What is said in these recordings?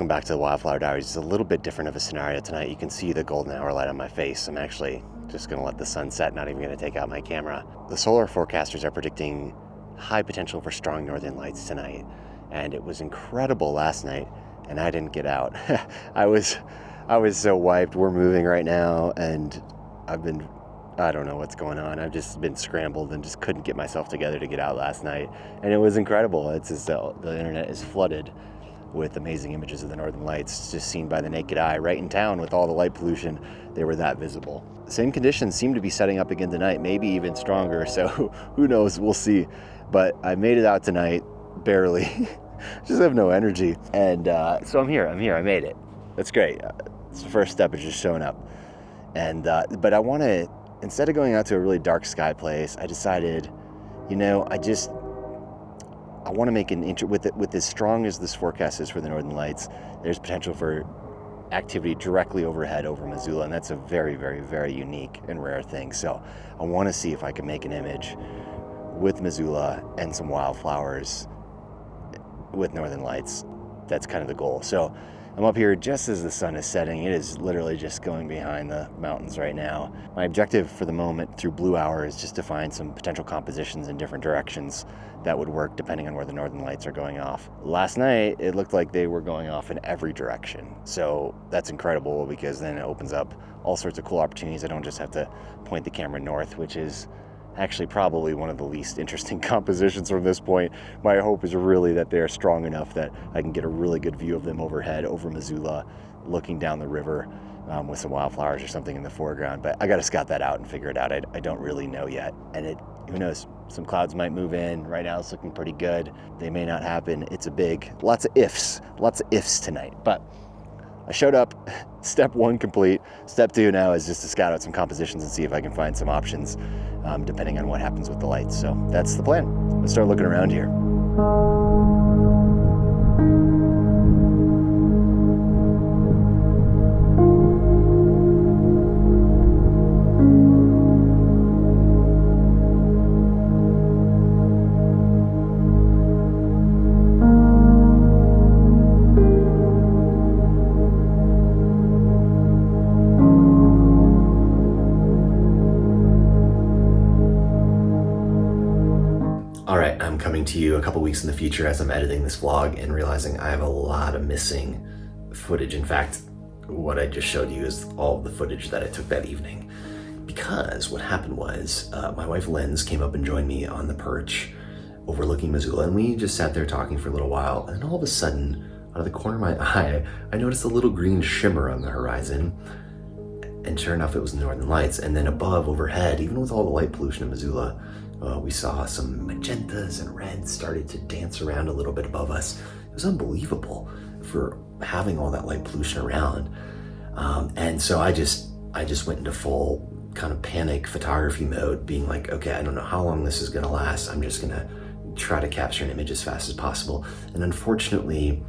welcome back to the Wildflower Diaries. It's a little bit different of a scenario tonight. You can see the golden hour light on my face. I'm actually just going to let the sun set, not even going to take out my camera. The solar forecasters are predicting high potential for strong northern lights tonight, and it was incredible last night, and I didn't get out. I was so wiped. We're moving right now, and I don't know what's going on. I've just been scrambled and just couldn't get myself together to get out last night, and it was incredible. It's as though the internet is flooded with amazing images of the northern lights just seen by the naked eye right in town. With all the light pollution, they were that visible. The same conditions seem to be setting up again tonight, maybe even stronger, so who knows, we'll see. But I made it out tonight, barely. Just have no energy, and so I'm here, I made it. That's great. It's the first step, is just showing up. And but I want to, instead of going out to a really dark sky place, I decided, I want to make an with as strong as this forecast is for the northern lights, there's potential for activity directly overhead over Missoula, and that's a very, very, very unique and rare thing. So I want to see if I can make an image with Missoula and some wildflowers with northern lights. That's kind of the goal. So I'm up here just as the sun is setting. It is literally just going behind the mountains right now. My objective for the moment through Blue Hour is just to find some potential compositions in different directions that would work depending on where the northern lights are going off. Last night, it looked like they were going off in every direction. So that's incredible, because then it opens up all sorts of cool opportunities. I don't just have to point the camera north, which is actually probably one of the least interesting compositions from this point. My hope is really that they're strong enough that I can get a really good view of them overhead over Missoula, looking down the river with some wildflowers or something in the foreground. But I got to scout that out and figure it out. I don't really know yet. And who knows, some clouds might move in. Right now it's looking pretty good. They may not happen. It's lots of ifs tonight. But I showed up. Step one complete. Step two now is just to scout out some compositions and see if I can find some options depending on what happens with the lights. So that's the plan. Let's start looking around here. Alright, I'm coming to you a couple weeks in the future as I'm editing this vlog and realizing I have a lot of missing footage. In fact, what I just showed you is all of the footage that I took that evening. Because what happened was, my wife Linz came up and joined me on the perch overlooking Missoula, and we just sat there talking for a little while, and all of a sudden, out of the corner of my eye, I noticed a little green shimmer on the horizon, and sure enough, it was the northern lights. And then above, overhead, even with all the light pollution in Missoula, we saw some magentas and reds started to dance around a little bit above us. It was unbelievable for having all that light pollution around. And so I just went into full kind of panic photography mode, being like, okay, I don't know how long this is gonna last. I'm just gonna try to capture an image as fast as possible. And unfortunately,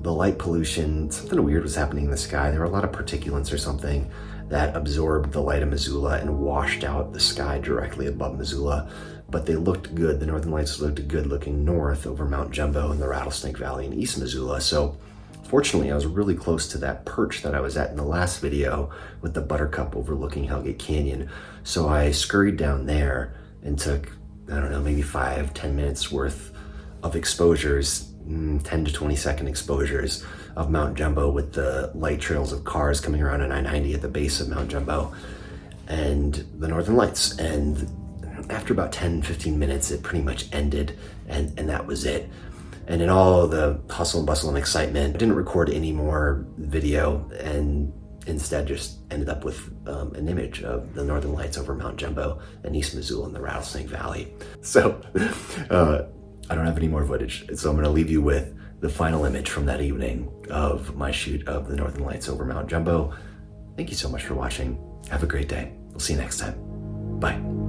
the light pollution, something weird was happening in the sky. There were a lot of particulates or something that absorbed the light of Missoula and washed out the sky directly above Missoula. But they looked good. The northern lights looked good looking north over Mount Jumbo and the Rattlesnake Valley in East Missoula. So fortunately, I was really close to that perch that I was at in the last video with the Buttercup overlooking Hellgate Canyon. So I scurried down there and took, I don't know, maybe 5-10 minutes worth of exposures, 10 to 20 second exposures of Mount Jumbo with the light trails of cars coming around on I-90 at the base of Mount Jumbo and the northern lights. And after about 10-15 minutes, it pretty much ended, and that was it. And in all the hustle and bustle and excitement, I didn't record any more video, and instead just ended up with an image of the northern lights over Mount Jumbo and East Missoula and the Rattlesnake Valley. So I don't have any more footage, so I'm gonna leave you with the final image from that evening of my shoot of the northern lights over Mount Jumbo. Thank you so much for watching. Have a great day. We'll see you next time. Bye.